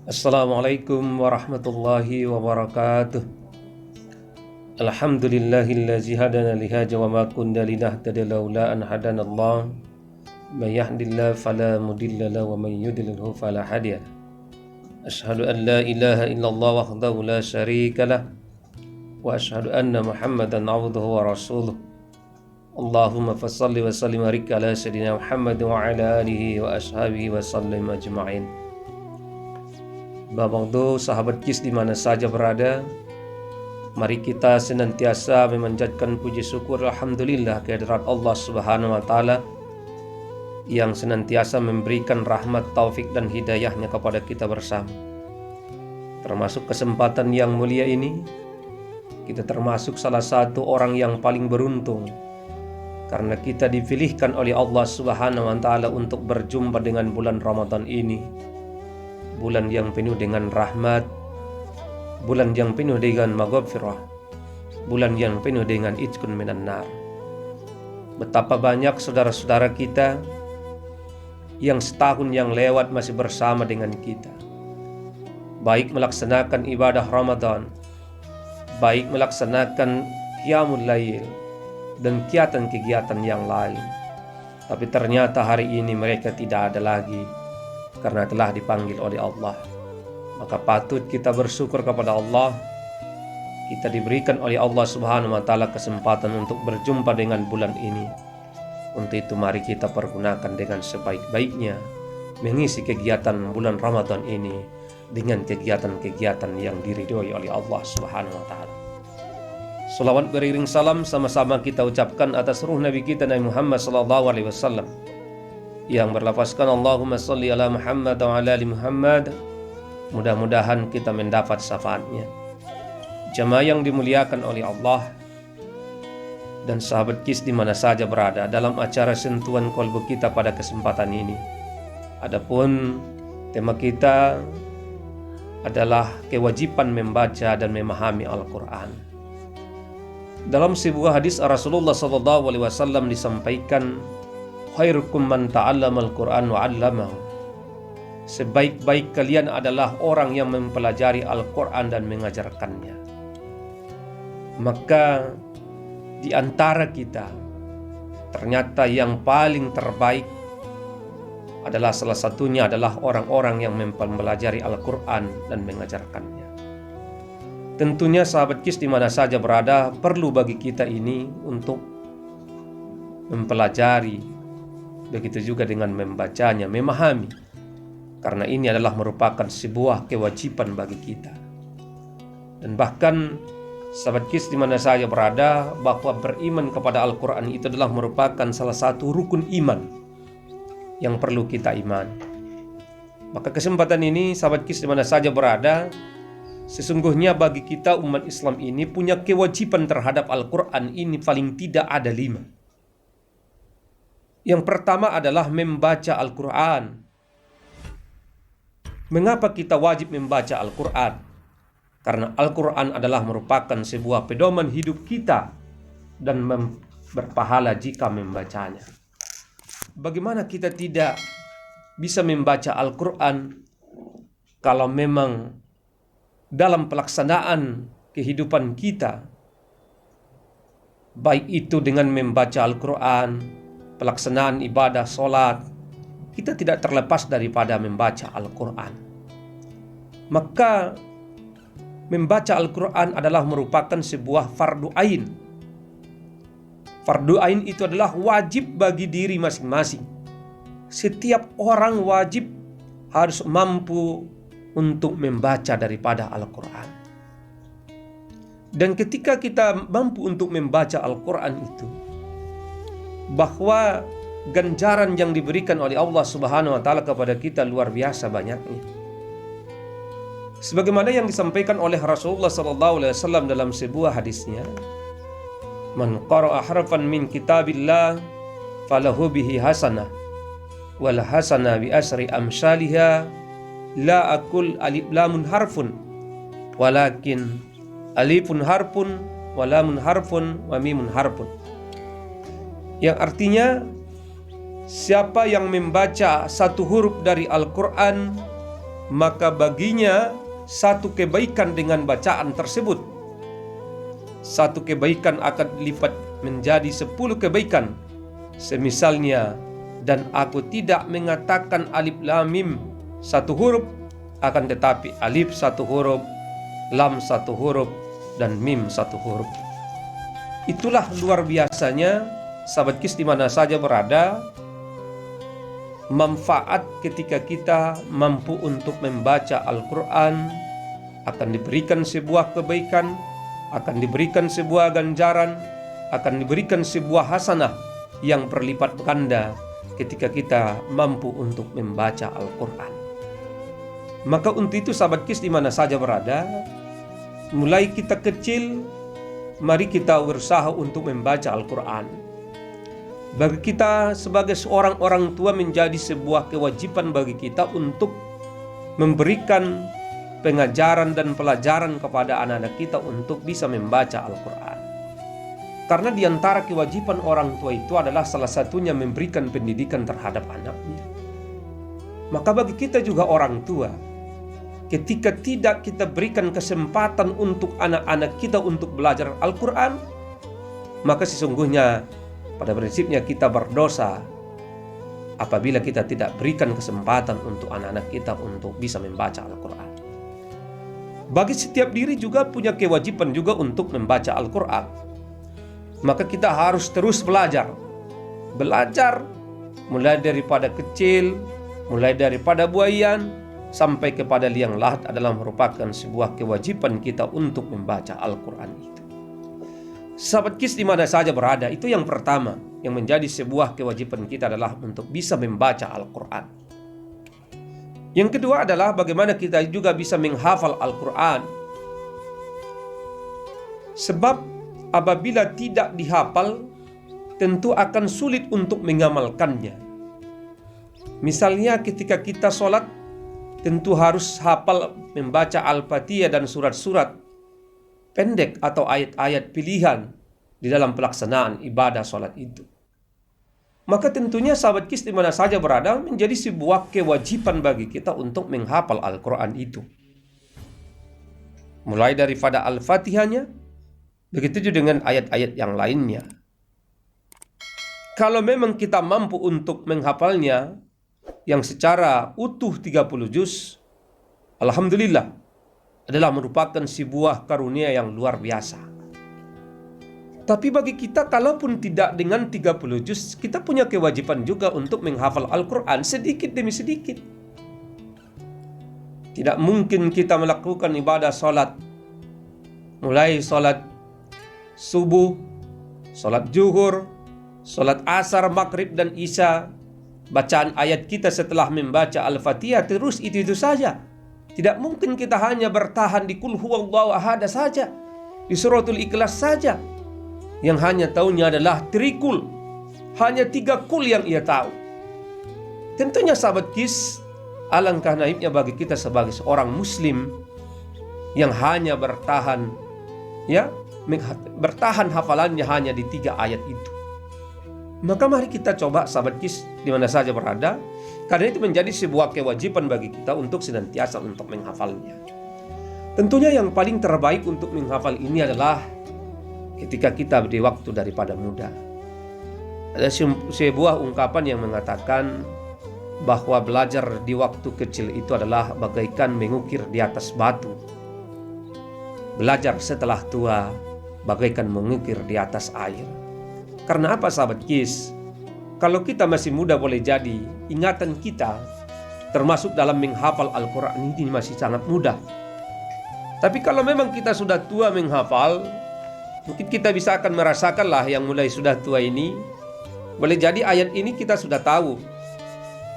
Assalamualaikum warahmatullahi wabarakatuh. Alhamdulillahillazi hadana lihaja wa ma kunna linahtadiya laula an hadanallah. May yahdihillahu fala mudilla lahu wa may yudlilhu fala hadiya lahu. Asyhadu an la ilaha illallah wahdahu la syarika lah wa asyhadu anna Muhammadan abduhu wa rasuluh. Allahumma fassalli wa sallim wa barik ala sayyidina Muhammad wa ala alihi wa ashabihi wa sallim ajma'in. Bapak do sahabat KIS di mana saja berada, mari kita senantiasa memanjatkan puji syukur alhamdulillah kehadirat Allah Subhanahu wa taala yang senantiasa memberikan rahmat, taufik dan hidayahnya kepada kita bersama. Termasuk kesempatan yang mulia ini, kita termasuk salah satu orang yang paling beruntung karena kita dipilihkan oleh Allah Subhanahu wa taala untuk berjumpa dengan bulan Ramadan ini. Bulan yang penuh dengan rahmat, bulan yang penuh dengan maghfirah, bulan yang penuh dengan itqun minan nar. Betapa banyak saudara-saudara kita yang setahun yang lewat masih bersama dengan kita, baik melaksanakan ibadah Ramadan, baik melaksanakan qiyamul lail dan kegiatan-kegiatan yang lain. Tapi ternyata hari ini mereka tidak ada lagi karena telah dipanggil oleh Allah. Maka patut kita bersyukur kepada Allah. Kita diberikan oleh Allah Subhanahu wa taala kesempatan untuk berjumpa dengan bulan ini. Untuk itu mari kita pergunakan dengan sebaik-baiknya mengisi kegiatan bulan Ramadan ini dengan kegiatan-kegiatan yang diridhoi oleh Allah Subhanahu wa taala. Salawat beriring salam sama-sama kita ucapkan atas ruh Nabi kita Nabi Muhammad sallallahu alaihi wasallam yang berlafazkan Allahumma sholli ala Muhammad wa ala ali Muhammad. Mudah-mudahan kita mendapat syafaatnya. Jamaah yang dimuliakan oleh Allah dan sahabat KIS di mana saja berada dalam acara sentuhan kolbu kita pada kesempatan ini. Adapun tema kita adalah kewajiban membaca dan memahami Al-Quran. Dalam sebuah hadis Rasulullah SAW disampaikan, khairukum man ta'allamal Qur'an wa 'allamahu. Sebaik-baik kalian adalah orang yang mempelajari Al-Qur'an dan mengajarkannya. Maka di antara kita ternyata yang paling terbaik adalah salah satunya adalah orang-orang yang mempelajari Al-Qur'an dan mengajarkannya. Tentunya sahabat KIS di mana saja berada perlu bagi kita ini untuk mempelajari, begitu juga dengan membacanya, memahami, karena ini adalah merupakan sebuah kewajiban bagi kita. Dan bahkan sahabat KIS di mana saya berada, bahwa beriman kepada Al-Quran itu adalah merupakan salah satu rukun iman yang perlu kita imani. Maka kesempatan ini sahabat KIS di mana saja berada, sesungguhnya bagi kita umat Islam ini punya kewajiban terhadap Al-Quran ini paling tidak ada 5. Yang pertama adalah membaca Al-Quran. Mengapa kita wajib membaca Al-Quran? Karena Al-Quran adalah merupakan sebuah pedoman hidup kita dan berpahala jika membacanya. Bagaimana kita tidak bisa membaca Al-Quran kalau memang dalam pelaksanaan kehidupan kita, baik itu dengan membaca Al-Quran, pelaksanaan ibadah sholat, kita tidak terlepas daripada membaca Al-Quran. Maka membaca Al-Quran adalah merupakan sebuah fardu ain. Fardu ain itu adalah wajib bagi diri masing-masing. Setiap orang wajib harus mampu untuk membaca daripada Al-Quran. Dan ketika kita mampu untuk membaca Al-Quran itu, bahwa ganjaran yang diberikan oleh Allah Subhanahu wa taala kepada kita luar biasa banyaknya. Sebagaimana yang disampaikan oleh Rasulullah sallallahu alaihi wasallam dalam sebuah hadisnya, man qara'a harfan min kitabillah falahu bihi hasanah wal hasanah bi asri amsalihha la aqul alif lamun harfun walakin alifun harfun wa lamun harfun wa mimun harfun. Yang artinya siapa yang membaca satu huruf dari Al-Quran maka baginya satu kebaikan dengan bacaan tersebut. Satu kebaikan akan dilipat menjadi 10 kebaikan. Semisalnya, dan aku tidak mengatakan alif lam mim satu huruf, akan tetapi alif satu huruf, lam satu huruf, dan mim satu huruf. Itulah luar biasanya sahabat KIS di mana saja berada, manfaat ketika kita mampu untuk membaca Al-Quran. Akan diberikan sebuah kebaikan, akan diberikan sebuah ganjaran, akan diberikan sebuah hasanah yang berlipat ganda ketika kita mampu untuk membaca Al-Quran. Maka untuk itu sahabat KIS di mana saja berada, mulai kita kecil, mari kita berusaha untuk membaca Al-Quran. Bagi kita sebagai seorang orang tua menjadi sebuah kewajiban bagi kita untuk memberikan pengajaran dan pelajaran kepada anak-anak kita untuk bisa membaca Al-Quran. Karena di antara kewajiban orang tua itu adalah salah satunya memberikan pendidikan terhadap anaknya. Maka bagi kita juga orang tua, ketika tidak kita berikan kesempatan untuk anak-anak kita untuk belajar Al-Quran, maka sesungguhnya pada prinsipnya kita berdosa apabila kita tidak berikan kesempatan untuk anak-anak kita untuk bisa membaca Al-Quran. Bagi setiap diri juga punya kewajiban juga untuk membaca Al-Quran. Maka kita harus terus belajar. Belajar mulai daripada kecil, mulai daripada buayan sampai kepada liang lahat adalah merupakan sebuah kewajiban kita untuk membaca Al-Quran itu. Sahabat KIS di mana saja berada, itu yang pertama yang menjadi sebuah kewajiban kita adalah untuk bisa membaca Al-Quran. Yang kedua adalah bagaimana kita juga bisa menghafal Al-Quran. Sebab apabila tidak dihafal, tentu akan sulit untuk mengamalkannya. Misalnya ketika kita sholat, tentu harus hafal membaca Al-Fatihah dan surat-surat pendek atau ayat-ayat pilihan di dalam pelaksanaan ibadah sholat itu. Maka tentunya sahabat KIS di mana saja berada menjadi sebuah kewajiban bagi kita untuk menghafal Al-Quran itu. Mulai daripada Al-Fatihahnya, begitu juga dengan ayat-ayat yang lainnya. Kalau memang kita mampu untuk menghafalnya yang secara utuh 30 juz, alhamdulillah, adalah merupakan sebuah karunia yang luar biasa. Tapi bagi kita, kalaupun tidak dengan 30 juz, kita punya kewajiban juga untuk menghafal Al-Quran sedikit demi sedikit. Tidak mungkin kita melakukan ibadah sholat, mulai sholat subuh, sholat zuhur, sholat asar, maghrib, dan isya, bacaan ayat kita setelah membaca Al-Fatihah terus itu saja. Tidak mungkin kita hanya bertahan di Qul huwallahu ahad saja, di suratul Ikhlas saja, yang hanya tahunya adalah trikul, hanya 3 kul yang ia tahu. Tentunya sahabat KIS, alangkah naibnya bagi kita sebagai seorang muslim yang hanya bertahan hafalannya hanya di 3 ayat itu. Maka mari kita coba sahabat KIS di mana saja berada, karena itu menjadi sebuah kewajiban bagi kita untuk senantiasa untuk menghafalnya. Tentunya yang paling terbaik untuk menghafal ini adalah ketika kita di waktu daripada muda. Ada sebuah ungkapan yang mengatakan bahwa belajar di waktu kecil itu adalah bagaikan mengukir di atas batu. Belajar setelah tua bagaikan mengukir di atas air. Karena apa sahabat KIS? Kalau kita masih muda boleh jadi ingatan kita termasuk dalam menghafal Al-Quran ini masih sangat mudah. Tapi kalau memang kita sudah tua menghafal, mungkin kita bisa akan merasakanlah yang mulai sudah tua ini. Boleh jadi ayat ini kita sudah tahu,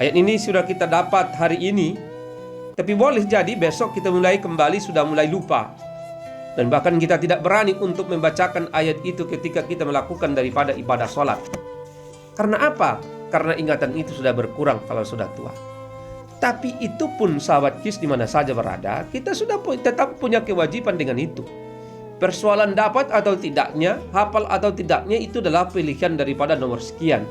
ayat ini sudah kita dapat hari ini, tapi boleh jadi besok kita mulai kembali sudah mulai lupa. Dan bahkan kita tidak berani untuk membacakan ayat itu ketika kita melakukan daripada ibadah sholat. Karena apa? Karena ingatan itu sudah berkurang kalau sudah tua. Tapi itu pun sahabat KIS di mana saja berada, kita sudah tetap punya kewajiban dengan itu. Persoalan dapat atau tidaknya, hafal atau tidaknya itu adalah pilihan daripada nomor sekian.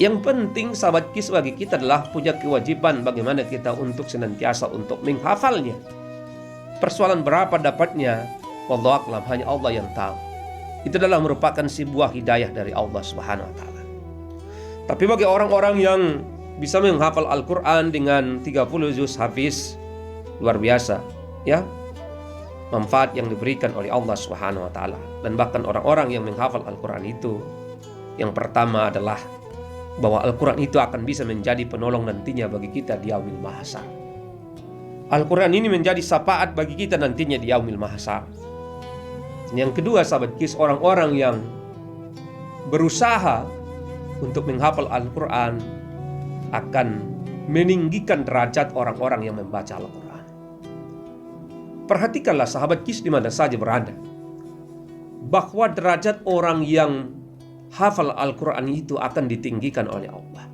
Yang penting sahabat KIS bagi kita adalah punya kewajiban bagaimana kita untuk senantiasa untuk menghafalnya. Persoalan berapa dapatnya, wallahu a'lam, hanya Allah yang tahu. Itu adalah merupakan sebuah hidayah dari Allah Subhanahu wa taala. Tapi bagi orang-orang yang bisa menghafal Al-Qur'an dengan 30 juz hafiz, luar biasa, ya. Manfaat yang diberikan oleh Allah Subhanahu wa taala. Dan bahkan orang-orang yang menghafal Al-Qur'an itu, yang pertama adalah bahwa Al-Quran itu akan bisa menjadi penolong nantinya bagi kita di yaumil mahsyar. Al-Quran ini menjadi syafaat bagi kita nantinya di yaumil mahsyar. Yang kedua sahabat KIS, orang-orang yang berusaha untuk menghafal Al-Quran akan meninggikan derajat orang-orang yang membaca Al-Quran. Perhatikanlah sahabat KIS di mana saja berada, bahwa derajat orang yang hafal Al-Quran itu akan ditinggikan oleh Allah,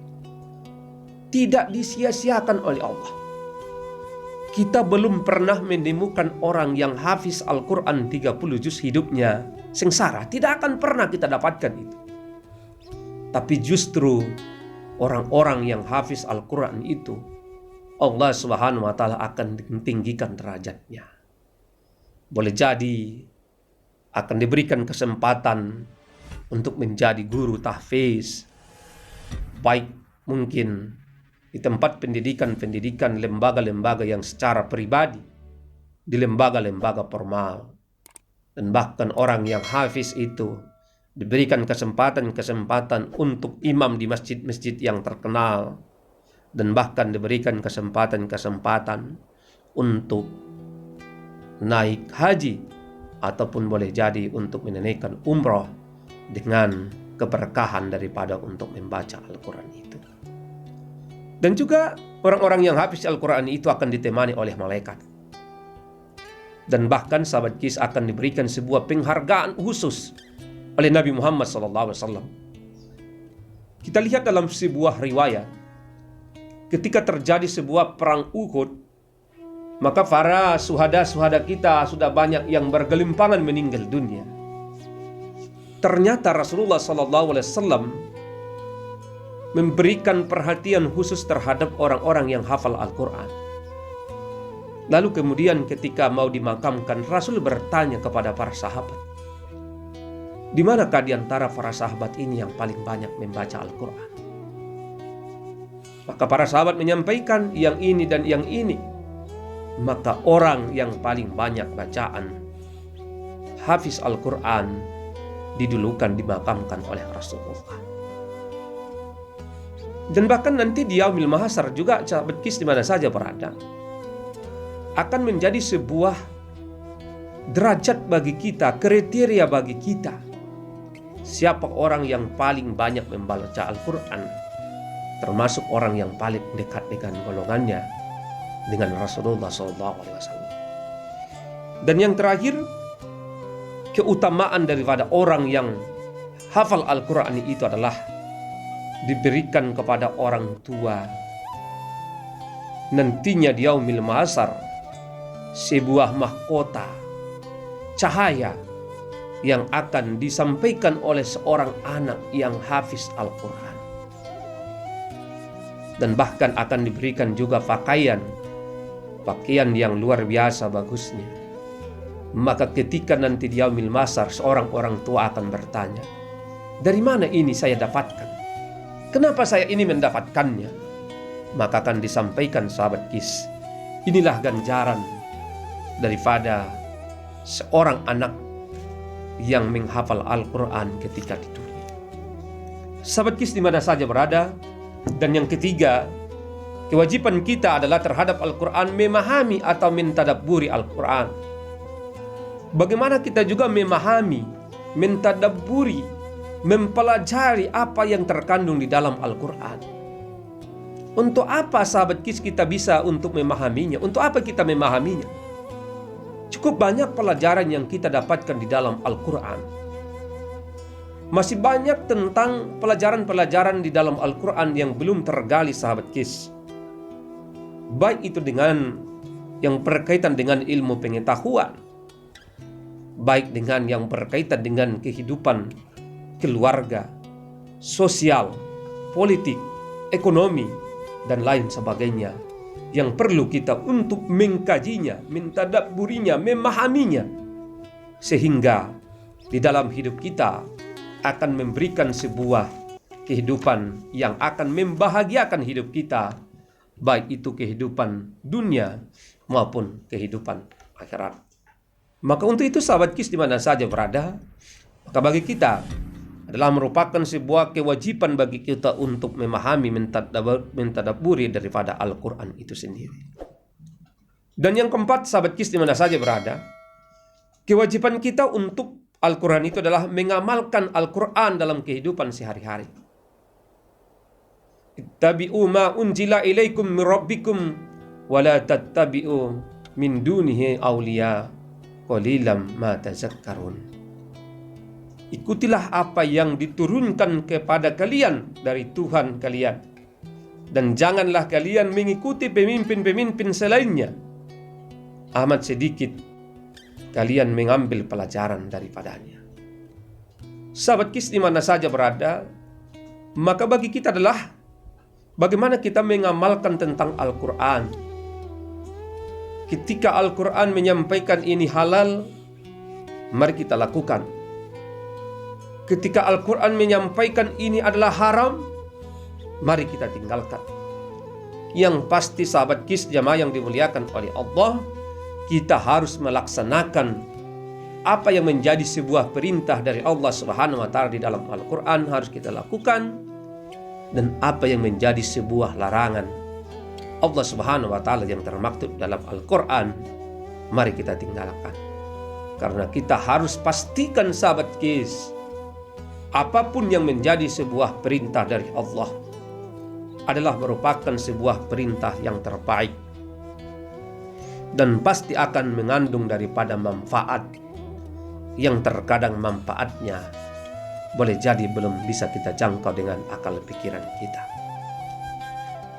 tidak disia-siakan oleh Allah. Kita belum pernah menemukan orang yang hafiz Al-Quran 30 juz hidupnya sengsara. Tidak akan pernah kita dapatkan itu. Tapi justru orang-orang yang hafiz Al-Quran itu, Allah Subhanahu wa taala akan tinggikan derajatnya. Boleh jadi akan diberikan kesempatan untuk menjadi guru tahfiz, baik mungkin di tempat pendidikan lembaga-lembaga yang secara pribadi, di lembaga-lembaga formal. Dan bahkan orang yang hafiz itu diberikan kesempatan untuk imam di masjid-masjid yang terkenal, dan bahkan diberikan kesempatan untuk naik haji, ataupun boleh jadi untuk menunaikan umroh dengan keberkahan daripada untuk membaca Al-Quran itu. Dan juga orang-orang yang hafiz Al-Quran itu akan ditemani oleh malaikat. Dan bahkan sahabat KIS akan diberikan sebuah penghargaan khusus oleh Nabi Muhammad SAW. Kita lihat dalam sebuah riwayat, ketika terjadi sebuah perang Uhud, maka para suhada kita sudah banyak yang bergelimpangan meninggal dunia. Ternyata Rasulullah SAW memberikan perhatian khusus terhadap orang-orang yang hafal Al-Quran. Lalu kemudian ketika mau dimakamkan, Rasul bertanya kepada para sahabat, di manakah di antara para sahabat ini yang paling banyak membaca Al-Quran? Maka para sahabat menyampaikan yang ini dan yang ini. Maka orang yang paling banyak bacaan hafiz Al-Quran didulukan, dimakamkan oleh Rasulullah. Dan bahkan nanti di yaumil mahsyar juga sahabat KIS di mana saja berada, akan menjadi sebuah derajat bagi kita, kriteria bagi kita, siapa orang yang paling banyak membaca Al-Quran, termasuk orang yang paling dekat dengan golongannya, dengan Rasulullah SAW. Dan yang terakhir, keutamaan daripada orang yang hafal Al-Quran itu adalah diberikan kepada orang tua nantinya di yaumil mahsyar sebuah mahkota cahaya yang akan disampaikan oleh seorang anak yang hafiz Al-Quran. Dan bahkan akan diberikan juga pakaian yang luar biasa bagusnya. Maka ketika nanti di yaumil mahsyar seorang orang tua akan bertanya, dari mana ini saya dapatkan? Kenapa saya ini mendapatkannya? Maka akan disampaikan sahabat KIS, inilah ganjaran daripada seorang anak yang menghafal Al-Quran ketika di dunia. Sahabat KIS di mana saja berada. Dan yang ketiga, kewajiban kita adalah terhadap Al-Quran memahami atau mentadabburi Al-Quran. Bagaimana kita juga memahami, mentadabburi, mempelajari apa yang terkandung di dalam Al-Quran. Untuk apa sahabat KIS kita bisa untuk memahaminya? Untuk apa kita memahaminya? Cukup banyak pelajaran yang kita dapatkan di dalam Al-Quran. Masih banyak tentang pelajaran-pelajaran di dalam Al-Quran yang belum tergali sahabat KIS. Baik itu dengan yang berkaitan dengan ilmu pengetahuan, baik dengan yang berkaitan dengan kehidupan keluarga, sosial, politik, ekonomi, dan lain sebagainya yang perlu kita untuk mengkajinya, mentadabburinya, memahaminya, sehingga di dalam hidup kita akan memberikan sebuah kehidupan yang akan membahagiakan hidup kita, baik itu kehidupan dunia maupun kehidupan akhirat. Maka untuk itu sahabat KIS di mana saja berada, maka bagi kita adalah merupakan sebuah kewajiban bagi kita untuk memahami, mentadabburi daripada Al-Quran itu sendiri. Dan yang keempat, sahabat KIS di mana saja berada, kewajiban kita untuk Al-Quran itu adalah mengamalkan Al-Quran dalam kehidupan sehari-hari. Ittabi'u ma unzila ilaikum min rabbikum wa la tattabi'u min dunihi awliya qalilam ma tazakkarun. Ikutilah apa yang diturunkan kepada kalian dari Tuhan kalian, dan janganlah kalian mengikuti pemimpin-pemimpin selainnya. Amat sedikit kalian mengambil pelajaran daripadanya. Sahabat KIS di mana saja berada, maka bagi kita adalah bagaimana kita mengamalkan tentang Al-Quran. Ketika Al-Quran menyampaikan ini halal, mari kita lakukan. Ketika Al-Quran menyampaikan ini adalah haram, mari kita tinggalkan. Yang pasti sahabat KIS jamaah yang dimuliakan oleh Allah, kita harus melaksanakan apa yang menjadi sebuah perintah dari Allah Subhanahu wa Ta'ala di dalam Al-Quran harus kita lakukan, dan apa yang menjadi sebuah larangan Allah Subhanahu wa Ta'ala yang termaktub dalam Al-Quran, mari kita tinggalkan. Karena kita harus pastikan sahabat KIS, apapun yang menjadi sebuah perintah dari Allah adalah merupakan sebuah perintah yang terbaik, dan pasti akan mengandung daripada manfaat yang terkadang manfaatnya boleh jadi belum bisa kita jangkau dengan akal pikiran kita.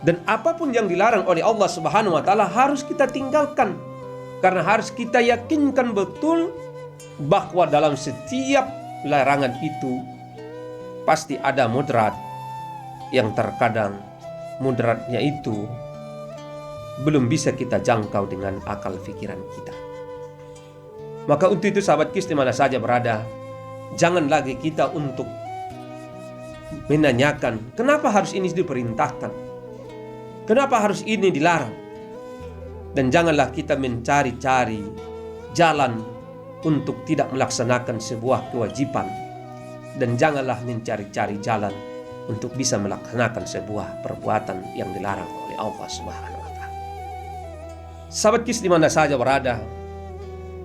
Dan apapun yang dilarang oleh Allah Subhanahu wa Ta'ala harus kita tinggalkan, karena harus kita yakinkan betul bahwa dalam setiap larangan itu pasti ada mudarat yang terkadang mudaratnya itu belum bisa kita jangkau dengan akal pikiran kita. Maka untuk itu sahabat KIS di mana saja berada, jangan lagi kita untuk menanyakan kenapa harus ini diperintahkan, kenapa harus ini dilarang. Dan janganlah kita mencari-cari jalan untuk tidak melaksanakan sebuah kewajiban, dan janganlah mencari-cari jalan untuk bisa melaksanakan sebuah perbuatan yang dilarang oleh Allah Subhanahu wa Ta'ala. Sahabat KIS di mana saja berada,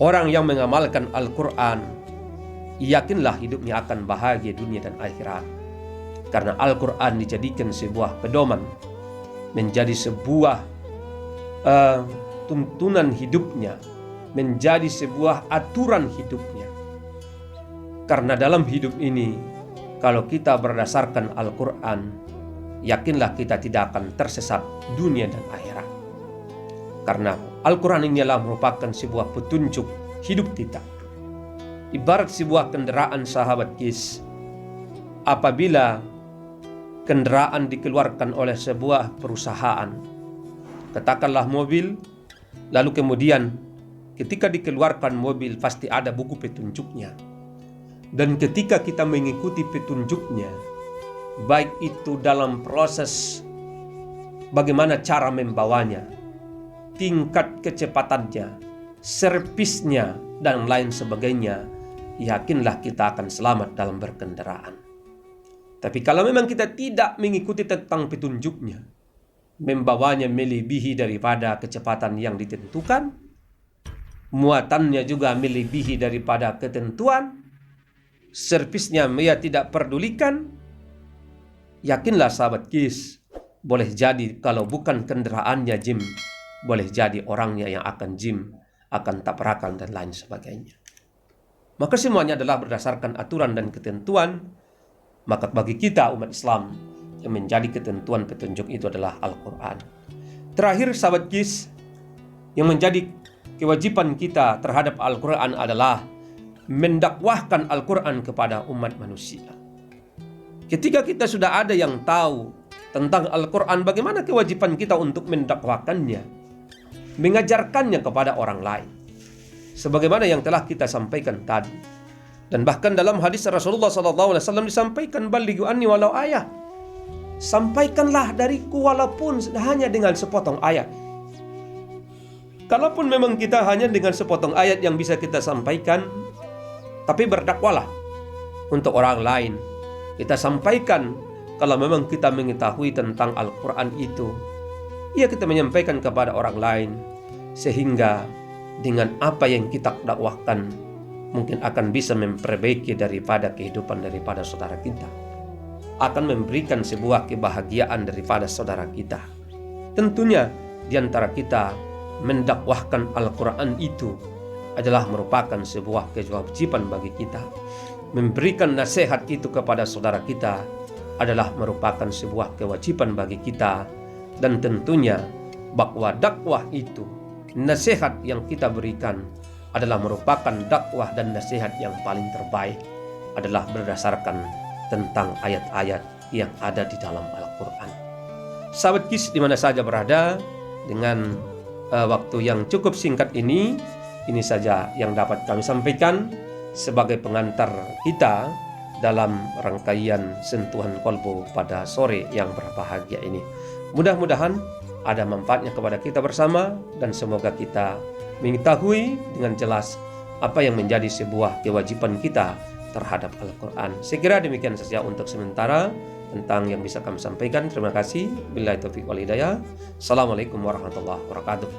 orang yang mengamalkan Al-Quran, yakinlah hidupnya akan bahagia dunia dan akhirat. Karena Al-Quran dijadikan sebuah pedoman, menjadi sebuah tuntunan hidupnya, menjadi sebuah aturan hidupnya. Karena dalam hidup ini, kalau kita berdasarkan Al-Quran, yakinlah kita tidak akan tersesat dunia dan akhirat. Karena Al-Quran ini adalah merupakan sebuah petunjuk hidup kita. Ibarat sebuah kendaraan sahabat KIS, apabila kendaraan dikeluarkan oleh sebuah perusahaan, katakanlah mobil, lalu kemudian ketika dikeluarkan mobil pasti ada buku petunjuknya. Dan ketika kita mengikuti petunjuknya, baik itu dalam proses bagaimana cara membawanya, tingkat kecepatannya, servisnya, dan lain sebagainya, yakinlah kita akan selamat dalam berkendaraan. Tapi kalau memang kita tidak mengikuti tentang petunjuknya, membawanya melebihi daripada kecepatan yang ditentukan, muatannya juga melebihi daripada ketentuan, servisnya ia tidak pedulikan, yakinlah sahabat KIS, boleh jadi kalau bukan kendaraannya jim, boleh jadi orangnya yang akan jim, akan tabrakan dan lain sebagainya. Maka semuanya adalah berdasarkan aturan dan ketentuan. Maka bagi kita umat Islam, yang menjadi ketentuan petunjuk itu adalah Al-Quran. Terakhir sahabat KIS, yang menjadi kewajiban kita terhadap Al-Quran adalah mendakwahkan Al-Quran kepada umat manusia. Ketika kita sudah ada yang tahu tentang Al-Quran, bagaimana kewajiban kita untuk mendakwakannya, mengajarkannya kepada orang lain, sebagaimana yang telah kita sampaikan tadi. Dan bahkan dalam hadis Rasulullah SAW disampaikan, balighu anni walau ayah, sampaikanlah dariku walaupun hanya dengan sepotong ayat. Kalaupun memang kita hanya dengan sepotong ayat yang bisa kita sampaikan, tapi berdakwalah untuk orang lain. Kita sampaikan kalau memang kita mengetahui tentang Al-Quran itu, ya kita menyampaikan kepada orang lain, sehingga dengan apa yang kita dakwahkan mungkin akan bisa memperbaiki daripada kehidupan daripada saudara kita, akan memberikan sebuah kebahagiaan daripada saudara kita. Tentunya di antara kita mendakwahkan Al-Quran itu adalah merupakan sebuah kewajiban bagi kita. Memberikan nasihat itu kepada saudara kita adalah merupakan sebuah kewajiban bagi kita. Dan tentunya bahwa dakwah itu, nasihat yang kita berikan adalah merupakan dakwah dan nasihat yang paling terbaik, adalah berdasarkan tentang ayat-ayat yang ada di dalam Al-Quran. Sahabat KIS di mana saja berada, dengan waktu yang cukup singkat ini saja yang dapat kami sampaikan sebagai pengantar kita dalam rangkaian sentuhan kolbu pada sore yang berbahagia ini. Mudah-mudahan ada manfaatnya kepada kita bersama, dan semoga kita mengetahui dengan jelas apa yang menjadi sebuah kewajiban kita terhadap Al-Quran. Saya kira demikian saja untuk sementara tentang yang bisa kami sampaikan. Terima kasih. Billahi taufiq wal hidayah. Assalamualaikum warahmatullahi wabarakatuh.